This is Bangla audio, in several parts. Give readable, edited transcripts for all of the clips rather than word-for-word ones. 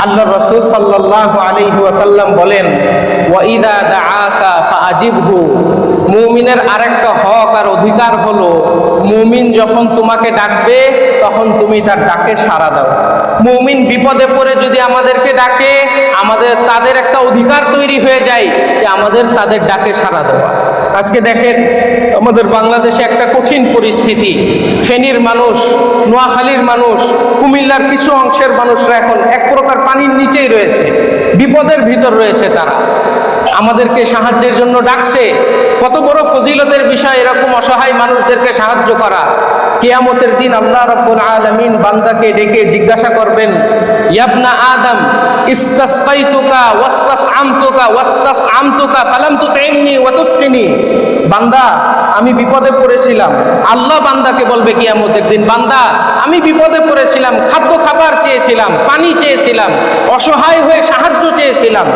আল্লাহ রাসূল সাল্লাল্লাহু আলাইহি ওয়াসাল্লাম বলেন, ওয়াইদা দাআকা ফাআজিবহু। মুমিনের আরেকটা হক আর অধিকার হলো, মুমিন যখন তোমাকে ডাকবে তখন তুমি তার ডাকে সাড়া দাও। মুমিন বিপদে পড়ে যদি আমাদেরকে ডাকে, তাদের একটা অধিকার তৈরি হয়ে যায় যে আমাদের তাদের ডাকে সাড়া দেওয়া। আজকে দেখেন আমাদের বাংলাদেশে একটা কঠিন পরিস্থিতি। ফেনীর মানুষ, নোয়াখালীর মানুষ, কুমিল্লার কিছু অংশের মানুষরা এখন এক প্রকার পানির নিচেই রয়েছে, বিপদের ভিতর রয়েছে। তারা আমাদেরকে সাহায্যের জন্য ডাকছে। কত বড় ফজিলতের বিষয় এরকম অসহায় মানুষদেরকে সাহায্য করা। কিয়ামতের দিন আল্লাহ রাব্বুল আলামিন বান্দাকে ডেকে জিজ্ঞাসা করবেন, ইয়াবনা আদম ইস্তাসকাইতুকা ওয়াস্তাসআমতুকা ফালাম তুতি'নি ওয়া তুসকিনি। বান্দা, আমি বিপদে পড়েছিলাম। আল্লাহ বান্দাকে বলবে কিয়ামতের দিন, বান্দা আমি বিপদে পড়েছিলাম, খাদ্য খাবার চেয়েছিলাম, পানি চেয়েছিলাম, অসহায় হয়ে সাহায্য চেয়েছিলাম,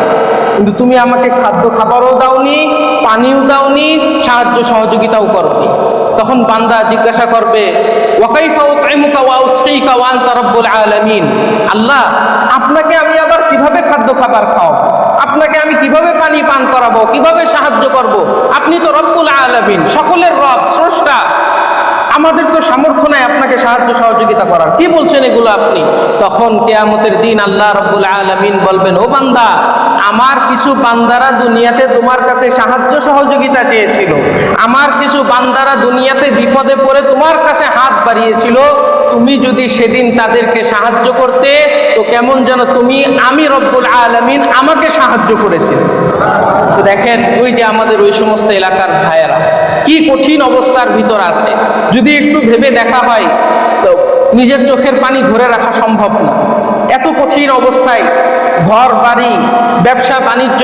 কিন্তু তুমি আমাকে খাদ্য খাবারও দাওনি, পানিও দাওনি, সাহায্য সহযোগিতাও করোনি। তখন বান্দা জিজ্ঞাসা করবে, ওয়া কাইফা উতঈমুকা ওয়া উসকিকা ওয়া আনতা রাব্বুল আলামিন। আল্লাহ, আপনাকে আমি আবার কিভাবে খাদ্য খাবার খাওয়াবো? আপনাকে আমি কিভাবে পানি পান করাবো? কিভাবে সাহায্য করব? আপনি তো রব্বুল আলামিন, সকলের রব, স্রষ্টা। আমাদের তো সামর্থ্য নাই আপনাকে সাহায্য সহযোগিতা করার। কি বলছেন এগুলো আপনি? তখন কিয়ামতের দিন আল্লাহ রাব্বুল আলামিন বলবেন, ও বান্দা, আমার কিছু বান্দারা দুনিয়াতে তোমার কাছে সাহায্য সহযোগিতা চেয়েছিল, আমার কিছু বান্দারা দুনিয়াতে বিপদে পড়ে তোমার কাছে হাত বাড়িয়েছিল। তুমি যদি সেদিন তাদেরকে সাহায্য করতে, তো কেমন যেন আমি রব্বুল আলামিন আমাকে সাহায্য করেছিল। তো দেখেন, ওই যে আমাদের ওই সমস্ত এলাকার ভাইয়েরা কি কঠিন অবস্থার ভিতর আছে। যদি একটু ভেবে দেখা হয় তো নিজের চোখের পানি ধরে রাখা সম্ভব না। এত কঠিন অবস্থায় ঘর বাড়ি, ব্যবসা বাণিজ্য,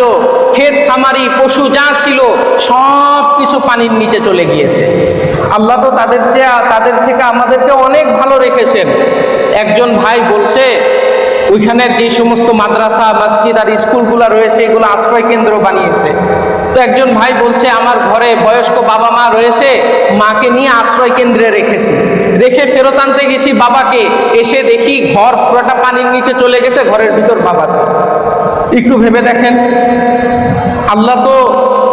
ক্ষেত খামারি, পশু যা ছিল সব কিছু পানির নিচে চলে গিয়েছে। আল্লাহ তো তাদের থেকে আমাদেরকে অনেক ভালো রেখেছেন। একজন ভাই বলছে, ওইখানের যে সমস্ত মাদ্রাসা, মসজিদ আর স্কুলগুলো রয়েছে এগুলো আশ্রয় কেন্দ্র বানিয়েছে। তো একজন ভাই বলছে, আমার ঘরে বয়স্ক বাবা মা রয়েছে, মাকে নিয়ে আশ্রয় কেন্দ্রে রেখে ফেরত আনতে গেছি বাবাকে, এসে দেখি ঘর পুরোটা পানির নিচে চলে গেছে, ঘরের ভিতর বাবা ছিল। একটু ভেবে দেখেন, আল্লাহ তো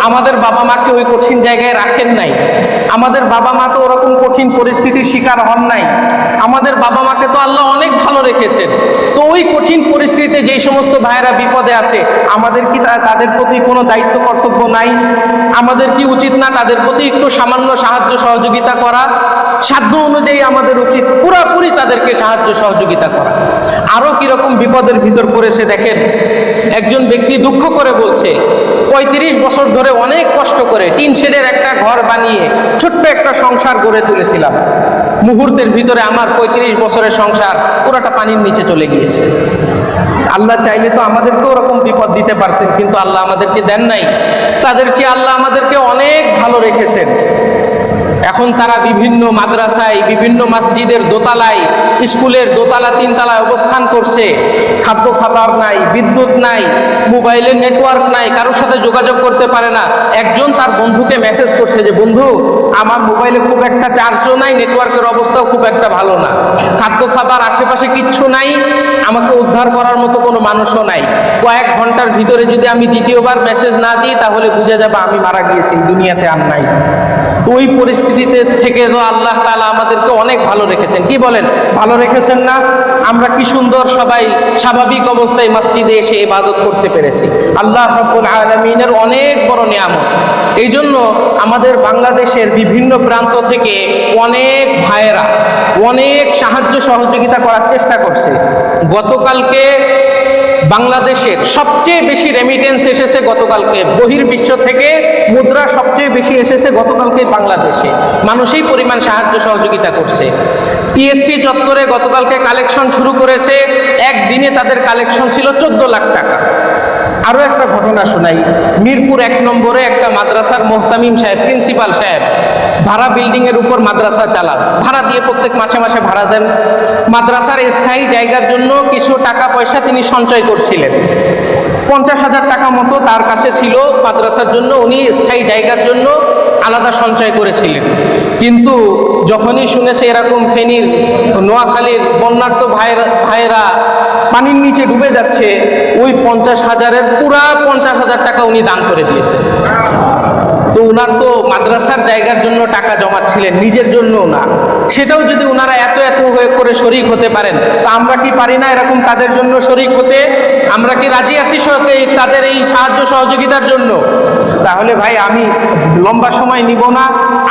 আমাদের বাবা মাকে ওই কঠিন জায়গায় রাখেন নাই। আমাদের বাবা মা তো ওরকম কঠিন পরিস্থিতির শিকার হন নাই। আমাদের বাবা মাকে তো আল্লাহ অনেক ভালো রেখেছেন। তো ওই কঠিন পরিস্থিতিতে যেই সমস্ত ভাইয়েরা বিপদে আসে, আমাদের কি তাদের প্রতি কোনো দায়িত্ব কর্তব্য নাই? আমাদের কি উচিত না তাদের প্রতি একটু সামান্য সাহায্য সহযোগিতা করা? সাধ্য অনুযায়ী আমাদের উচিত পুরাপুরি তাদেরকে সাহায্য সহযোগিতা করা। আরো কিরকম বিপদের ভিতর পড়েছে দেখেন। একজন ব্যক্তি দুঃখ করে বলছে, 35 বছর ধরে অনেক কষ্ট করে টিন শেডের একটা ঘর বানিয়ে ছোট্ট একটা সংসার গড়ে তুলেছিলাম। মুহূর্তের ভিতরে আমার 35 বছরের সংসার পুরোটা পানির নিচে চলে গিয়েছে। আল্লাহ চাইলে তো আমাদেরকে ওরকম বিপদ দিতে পারতেন, কিন্তু আল্লাহ আমাদেরকে দেন নাই। তাদের চেয়ে আল্লাহ আমাদেরকে অনেক ভালো রেখেছেন। এখন তারা বিভিন্ন মাদ্রাসায়, বিভিন্ন মসজিদের দোতলায়, স্কুলের দোতলা তিনতলায় অবস্থান করছে। খাদ্য খাবার নাই, বিদ্যুৎ নাই, মোবাইলের নেটওয়ার্ক নাই, কারোর সাথে যোগাযোগ করতে পারে না। একজন তার বন্ধুকে মেসেজ করছে যে, বন্ধু, আমার মোবাইলে খুব একটা চার্জও নাই, নেটওয়ার্কের অবস্থাও খুব একটা ভালো না, খাদ্য খাবার আশেপাশে কিচ্ছু নাই, আমাকে উদ্ধার করার মতো কোনো মানুষও নাই। কয়েক ঘন্টার ভিতরে যদি আমি দ্বিতীয়বার মেসেজ না দিই তাহলে বুঝে যাবে আমি মারা গিয়েছি, দুনিয়াতে আর নাই। তো ওই পরিস্থিতিতে থেকে তো আল্লাহ তাআলা আমাদেরকে অনেক ভালো রেখেছেন। কি বলেন, ভালো রেখেছেন না? আমরা কি সুন্দর সবাই স্বাভাবিক অবস্থায় মসজিদে এসে ইবাদত করতে পেরেছি। আল্লাহ রাব্বুল আলামিনের অনেক বড় নিয়ামত। এই জন্য আমাদের বাংলাদেশের বিভিন্ন প্রান্ত থেকে অনেক ভাইয়েরা অনেক সাহায্য সহযোগিতা করার চেষ্টা করছে। গতকালকে বাংলাদেশের সবচেয়ে বেশি রেমিটেন্স এসেছে গতকালকে, বহির্বিশ্ব থেকে মুদ্রা সবচেয়ে বেশি এসেছে গতকালকে বাংলাদেশে। মানুষ এই পরিমাণ সাহায্য সহযোগিতা করছে। টিএসসি চত্বরে গতকালকে কালেকশন শুরু করেছে, একদিনে তাদের কালেকশন ছিল 14 লাখ টাকা। আরো একটা ঘটনা শোনাই। মিরপুর 1 নম্বরে একটা মাদ্রাসার মোহতামিম সাহেব, প্রিন্সিপাল সাহেব, ভাড়া বিল্ডিং এর উপর মাদ্রাসা চালান, ভাড়া দিয়ে প্রত্যেক মাসে মাসে ভাড়া দেন। মাদ্রাসার স্থায়ী জায়গার জন্য কিছু টাকা পয়সা তিনি সঞ্চয় করছিলেন। 50,000 টাকা মতো তার কাছে ছিল মাদ্রাসার জন্য। উনি স্থায়ী জায়গার জন্য আলাদা সঞ্চয় করেছিলেন। কিন্তু যখনই শুনেছে এরকম ফেনীর নোয়াখালীর বন্যার্ত ভাইয়েরা পানির নিচে ডুবে যাচ্ছে, ওই 50,000-এর পুরা 50,000 টাকা উনি দান করে দিয়েছেন। তো উনার তো মাদ্রাসার জায়গার জন্য টাকা জমাচ্ছিলেন, নিজের জন্যও না। সেটাও যদি উনারা এত হয়ে করে শরিক হতে পারেন, তা আমরা কি পারি না এরকম তাদের জন্য শরিক হতে? আমরা কি রাজি আছি তাদের এই সাহায্য সহযোগিতার জন্য? তাহলে ভাই আমি লম্বা সময় নিব না।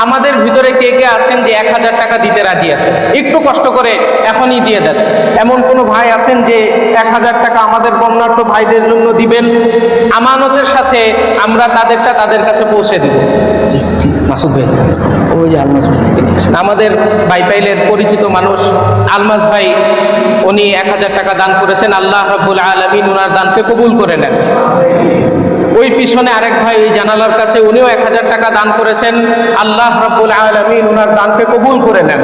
আমাদের ভিতরে কে কে আছেন যে 1,000 টাকা দিতে রাজি আছেন? একটু কষ্ট করে এখনই দিয়ে দেন। এমন কোনো ভাই আছেন যে 1,000 টাকা আমাদের বন্যার্ত ভাইদের জন্য দিবেন? আমানতের সাথে আমরা তাদেরটা তাদের কাছে পৌঁছে দিব। মাসুদ ভাই, ওই যে আলমাস ভাই থেকে নিয়ে আসেন। আমাদের বাইপাইলের পরিচিত মানুষ আলমাস ভাই, উনি 1,000 টাকা দান করেছেন। আল্লাহ রাব্বুল আলামিন উনার দানকে কবুল করে নেন। ওই পিছনে আরেক ভাই ওই জানালার কাছে, উনিও 1,000 টাকা দান করেছেন। আল্লাহ রাব্বুল আলামিন উনার দানকে কবুল করে নেন।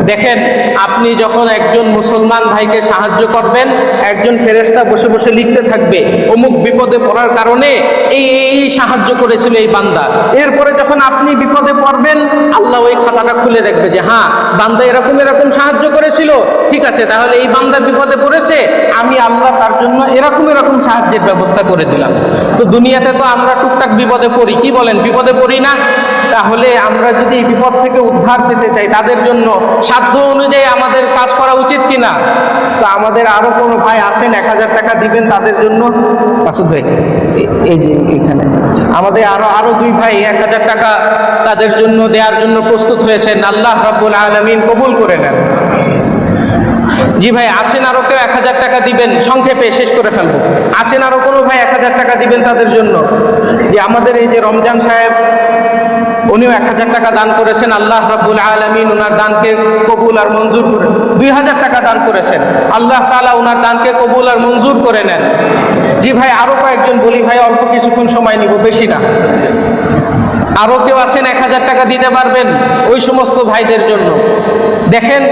দেখেন, আপনি যখন একজন মুসলমান ভাইকে সাহায্য করবেন, একজন ফেরেশতা বসে বসে লিখতে থাকবে অমুক বিপদে পড়ার কারণে এই সাহায্য করেছিল এই বান্দা। এরপরে যখন আপনি বিপদে পড়বেন, আল্লাহ ওই খাতাটা খুলে দেখবে যে হ্যাঁ, বান্দা এরকম সাহায্য করেছিল, ঠিক আছে, তাহলে এই বান্দা বিপদে পড়েছে, আমি আল্লাহ তার জন্য এরকম সাহায্যের ব্যবস্থা করে দিলাম। তো দুনিয়াতে তো আমরা টুকটাক বিপদে পড়ি, কি বলেন, বিপদে পড়ি না? তাহলে আমরা যদি এই বিপদ থেকে উদ্ধার পেতে চাই, তাদের জন্য সাধ্য অনুযায়ী আমাদের কাজ করা উচিত কিনা? তো আমাদের আরো কোনো ভাই আছেন 1,000 টাকা দিবেন তাদের জন্য? মাসুদ ভাই, এই যে এখানে আমাদের আরো 2 ভাই 1,000 টাকা তাদের জন্য দেওয়ার জন্য প্রস্তুত হয়েছেন। আল্লাহ রাব্বুল আলামিন কবুল করে নেন। জি ভাই, আসেন আরো কেউ 1,000 টাকা দিবেন, সংক্ষেপে শেষ করে ফেলবো। আসেন আরো কোনো ভাই 1,000 টাকা দিবেন তাদের জন্য। যে আমাদের এই যে রমজান সাহেব, উনিও 1,000 টাকা দান করেছেন। আল্লাহ রাব্বুল আলামিন উনার দানকে কবুল আর মঞ্জুর করে। 2,000 টাকা দান করেছেন। আল্লাহ তাআলা উনার দানকে কবুল আর মঞ্জুর করে নেন। জি ভাই, আরো কয়েকজন বলি ভাই, অল্প কিছুক্ষণ সময় নিব, বেশি না। আরো কেউ আছেন 1,000 টাকা দিতে পারবেন ওই সমস্ত ভাইদের জন্য? দেখেন,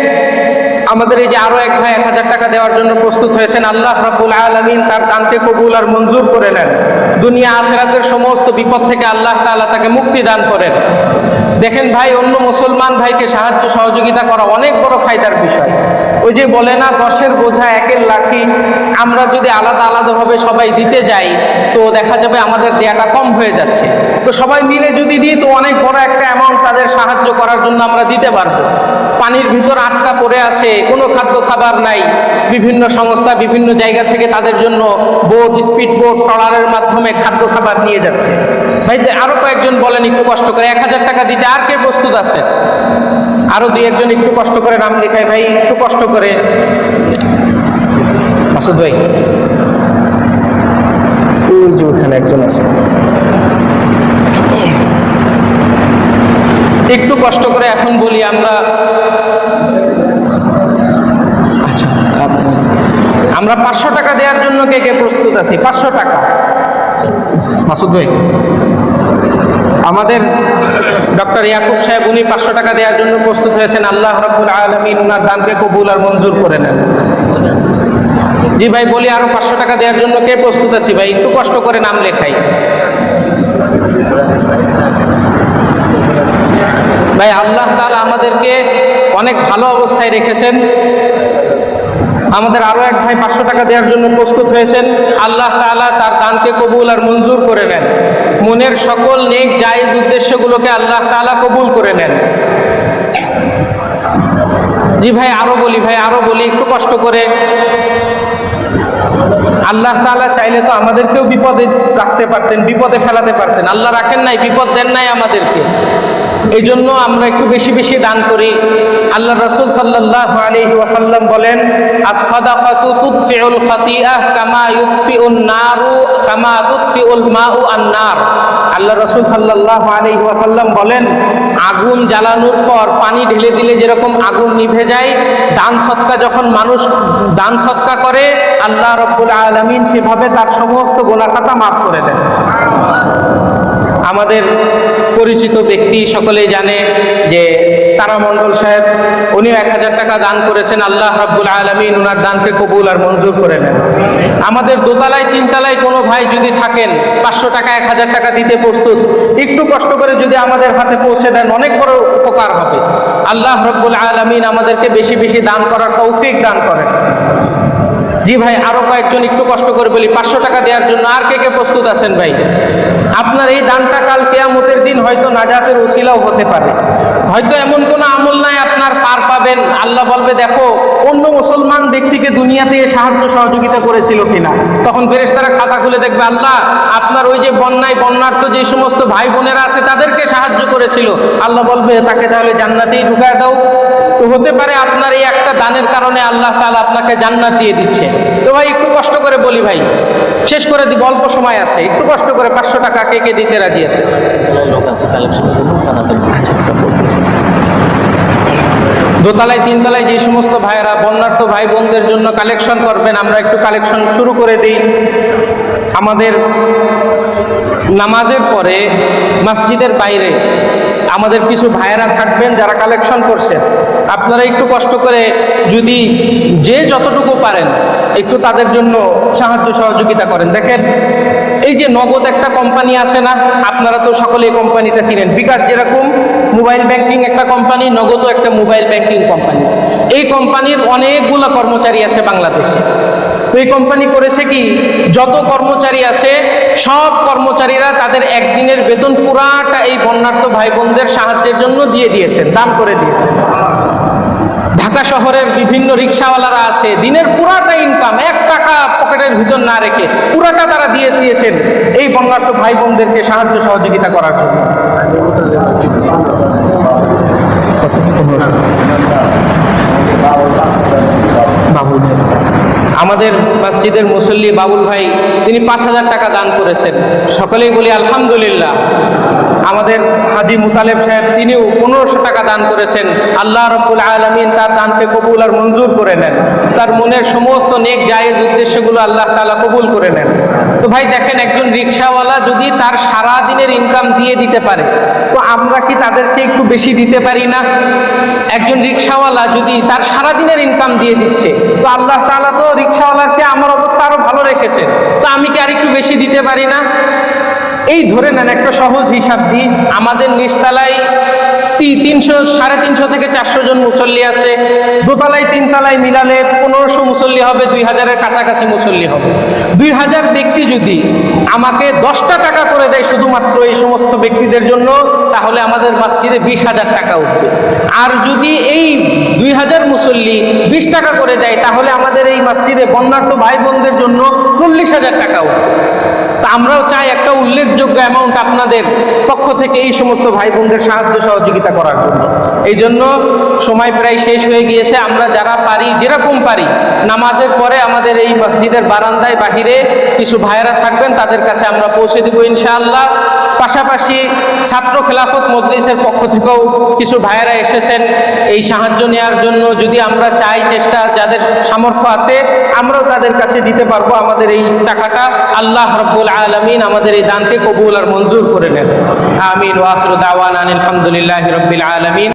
আমাদের এই যে আরো এক ভাই 1,000 টাকা দেওয়ার জন্য প্রস্তুত হয়েছেন। আল্লাহ রাব্বুল আলামিন তার দানকে কবুল আর মঞ্জুর করে নেন। দুনিয়া আখিরাতের সমস্ত বিপদ থেকে আল্লাহ তাআলা তাকে মুক্তি দান করেন। দেখেন ভাই, অন্য মুসলমান ভাইকে সাহায্য সহযোগিতা করা অনেক বড় ফায়দার বিষয়। ওই যে বলে না, 10-এর বোঝা 1-এর লাঠি। আমরা যদি আলাদাভাবে সবাই দিতে যাই, তো দেখা যাবে আমাদের দেয়াটা কম হয়ে যাচ্ছে। তো সবাই মিলে যদি দিই, তো অনেক বড় একটা অ্যামাউন্ট তাদের সাহায্য করার জন্য আমরা দিতে পারবো। পানির ভিতর আটকা পড়ে আছে, কোনো খাদ্য খাবার নাই, বিভিন্ন সংস্থা বিভিন্ন জায়গা থেকে তাদের জন্য বোট, স্পিড বোট, ট্রলারের মাধ্যমে খাদ্য খাবার নিয়ে যাচ্ছে। ভাই আরো কয়েকজন বলেন একটু কষ্ট করে 1,000 টাকা দিতে। আর কে প্রস্তুত আছে? আরো 2-1 একটু কষ্ট করে নাম লেখায় ভাই, একটু কষ্ট করে। মাসুদ ভাই, ওই যে ওখানে একজন আছে, একটু কষ্ট করে এখন বলি আমরা। আচ্ছা, আমরা 500 টাকা দেওয়ার জন্য কে কে প্রস্তুত আছি? 500 টাকা। মাসুদ ভাই, আমাদের ডক্টর ইয়াকুব সাহেব, উনি 500 টাকা দেওয়ার জন্য প্রস্তুত হয়েছেন। আল্লাহ রাব্বুল আলামিন উনার দানকে কবুল আর মঞ্জুর করে নেন। জি ভাই, বলি আরো 500 টাকা দেওয়ার জন্য কে প্রস্তুত আছি? ভাই একটু কষ্ট করে নাম লেখাই। ভাই, আল্লাহ তাআলা আমাদেরকে অনেক ভালো অবস্থায় রেখেছেন। আমাদের আরো এক ভাই 500 টাকা দেওয়ার জন্য প্রস্তুত হয়েছেন। আল্লাহ তাআলা তার দানকে কবুল আর মঞ্জুর করে নেন। মনের সকল নেক জায়েজ উদ্দেশ্যগুলোকে আল্লাহ তাআলা কবুল করে নেন। জি ভাই, আরো বলি, একটু কষ্ট করে। আল্লাহ তাআলা চাইলে তো আমাদেরকেও বিপদে রাখতে পারতেন, বিপদে ফেলাতে পারতেন। আল্লাহ রাখেন নাই, বিপদ দেন নাই আমাদেরকে। এই জন্য আমরা একটু বেশি বেশি দান করি। আল্লাহ রাসূল সাল্লাল্লাহু আলাইহি ওয়াসাল্লাম বলেন, আস-সাদাকাতু তুদফিউল খাতিআহ কামা তুদফিউল মাউ আন-নার। আল্লাহ রাসূল সাল্লাল্লাহু আলাইহি ওয়াসাল্লাম বলেন, আগুন জ্বালানোর পর পানি ঢেলে দিলে যেরকম আগুন নিভে যায়, দান সদকা যখন মানুষ দান সদকা করে, আল্লাহ রাব্বুল আলামিন সেভাবে তার সমস্ত গুনাহ খাতা মাফ করে দেন। আমাদের পরিচিত ব্যক্তি, সকলেই জানে যে তারামণ্ডল সাহেব, উনিও 1000 টাকা দান করেছেন। আল্লাহ রাব্বুল আলামিন ওনার দানকে কবুল আর মঞ্জুর করে নেন। আমাদের দোতলায় তিনতলায় কোনো ভাই যদি থাকেন 500 টাকা 1000 টাকা দিতে প্রস্তুত, একটু কষ্ট করে যদি আমাদের হাতে পৌঁছে দেন অনেক বড় উপকার হবে। আল্লাহ রাব্বুল আলামিন আমাদেরকে বেশি বেশি দান করার তৌফিক দান করেন। জি ভাই, আরো কয়েকজন একটু কষ্ট করে বলি 500 টাকা দেওয়ার জন্য আর কে কে প্রস্তুত আছেন ভাই? আপনার এই দানটা কাল কিয়ামতের দিন হয়তো নাজাতের উসিলাও হতে পারে। হয়তো এমন কোনো আমল নাই আপনার পার পাবেন, আল্লাহ বলবে দেখো অন্য মুসলমান ব্যক্তিকে দুনিয়াতে সাহায্য সহযোগিতা করেছিল কিনা। তখন ফেরেশতারা খাতা খুলে দেখবে আল্লাহ আপনার ওই যে বন্যার্থ যে সমস্ত ভাই বোনেরা আছে তাদেরকে সাহায্য করেছিল। আল্লাহ বলবে তাকে তাহলে জান্নাতেই ঢুকায় দাও। তো হতে পারে আপনার এই একটা দানের কারণে আল্লাহ তাআলা আপনাকে জান্নাত দিয়ে দিচ্ছে। তো ভাই একটু কষ্ট করে বলি ভাই, শেষ করে দিব, অল্প সময় আছে, একটু কষ্ট করে 500 টাকা কে কে দিতে রাজি আছে? দোতলায় তিনতলায় যে সমস্ত ভাইয়েরা বন্যার্থ ভাই বোনদের জন্য কালেকশন করবেন, আমরা একটু কালেকশন শুরু করে দিই। আমাদের নামাজের পরে মসজিদের বাইরে আমাদের কিছু ভাইয়েরা থাকবেন যারা কালেকশন করছেন। আপনারা একটু কষ্ট করে যদি যে যতটুকু পারেন একটু তাদের জন্য সাহায্য সহযোগিতা করেন। দেখেন এই যে নগদ একটা কোম্পানি আছে না, আপনারা তো সকলে এই কোম্পানিটা চিনেন। বিকাশ যেরকম মোবাইল ব্যাংকিং একটা কোম্পানি, নগদও একটা মোবাইল ব্যাংকিং কোম্পানি। এই কোম্পানির অনেকগুলো কর্মচারী আছে বাংলাদেশে। তো এই কোম্পানি করেছে কি, যত কর্মচারী আছে সব কর্মচারীরা তাদের একদিনের বেতন পুরাটা এই বন্যার্থ ভাই বোনদের সাহায্যের জন্য দিয়ে দিয়েছেন, দান করে দিয়েছেন। ঢাকা শহরের বিভিন্ন রিক্সাওয়ালারা আছে, দিনের পুরাটা ইনকাম 1 টাকা পকেটের ভিতর না রেখে পুরাটা তারা দিয়েছেন এই বন্যার্থ ভাই বোনদেরকে সাহায্য সহযোগিতা করার জন্য। আমাদের মসজিদের মুসল্লি বাবুল ভাই, তিনি 5000 টাকা দান করেছেন। সকলেই বলি আলহামদুলিল্লাহ। আমাদের হাজি মুতালেব সাহেব, তিনিও 1500 টাকা দান করেছেন। আল্লাহ রাব্বুল আলামিন তার দানকে কবুল আর মঞ্জুর করে নেন, তার মনের সমস্ত নেক জায়েজ উদ্দেশ্যগুলো আল্লাহ তাআলা কবুল করে নেন। তো ভাই দেখেন, একজন রিক্সাওয়ালা যদি তার সারা দিনের ইনকাম দিয়ে দিতে পারে, তো আমরা কি তাদের চেয়ে একটু বেশি দিতে পারি না? একজন রিক্সাওয়ালা যদি তার সারা দিনের ইনকাম দিয়ে দিচ্ছে, তো আল্লাহ তাআলা তো রিক্সাওয়ালার চেয়ে আমার অবস্থা আরো ভালো রেখেছেন, তো আমি কি আর একটু বেশি দিতে পারি না? এই ধরে নেন একটা সহজ হিসাব দিই, আমাদের নিচতলায় 350 থেকে 400 জন মুসল্লি আছে, দোতলায় তিনতলায় মিলালে 1500 মুসল্লি হবে, 2000-এর কাছাকাছি মুসল্লি হবে। 2000 ব্যক্তি যদি আমাকে 10টা টাকা করে দেয় শুধুমাত্র এই সমস্ত ব্যক্তিদের জন্য, তাহলে আমাদের মসজিদে 20,000 টাকা উঠবে। আর যদি এই 2000 মুসল্লি 20 টাকা করে দেয়, তাহলে আমাদের এই মসজিদে বন্যার্থ ভাই বোনদের জন্য 40,000 টাকা উঠবে। তা আমরাও চাই একটা উল্লেখযোগ্য অ্যামাউন্ট আপনাদের পক্ষ থেকে এই সমস্ত ভাই বোনদের সাহায্য সহযোগিতা করার জন্য। এই জন্য সময় প্রায় শেষ হয়ে গিয়েছে। আমরা যারা পারি, যেরকম পারি, নামাজের পরে আমাদের এই মসজিদের বারান্দায় বাহিরে কিছু ভাইয়েরা থাকবেন, তাদের কাছে আমরা পৌঁছে দিব ইনশাআল্লাহ। পাশাপাশি ছাত্র খেলাফত মজলিসের পক্ষ থেকেও কিছু ভাইয়েরা এসেছেন এই সাহায্য নেওয়ার জন্য। যদি আমরা চাই, চেষ্টা যাদের সামর্থ্য আছে, আমরাও তাদের কাছে দিতে পারবো আমাদের এই টাকাটা। আল্লাহ রাব্বুল আলামিন আমাদের এই দানকে কবুল আর মঞ্জুর করে নেন। আমিন ওয়া আখিরু দাওয়ানা আলহামদুলিল্লাহি রাব্বিল আলামিন।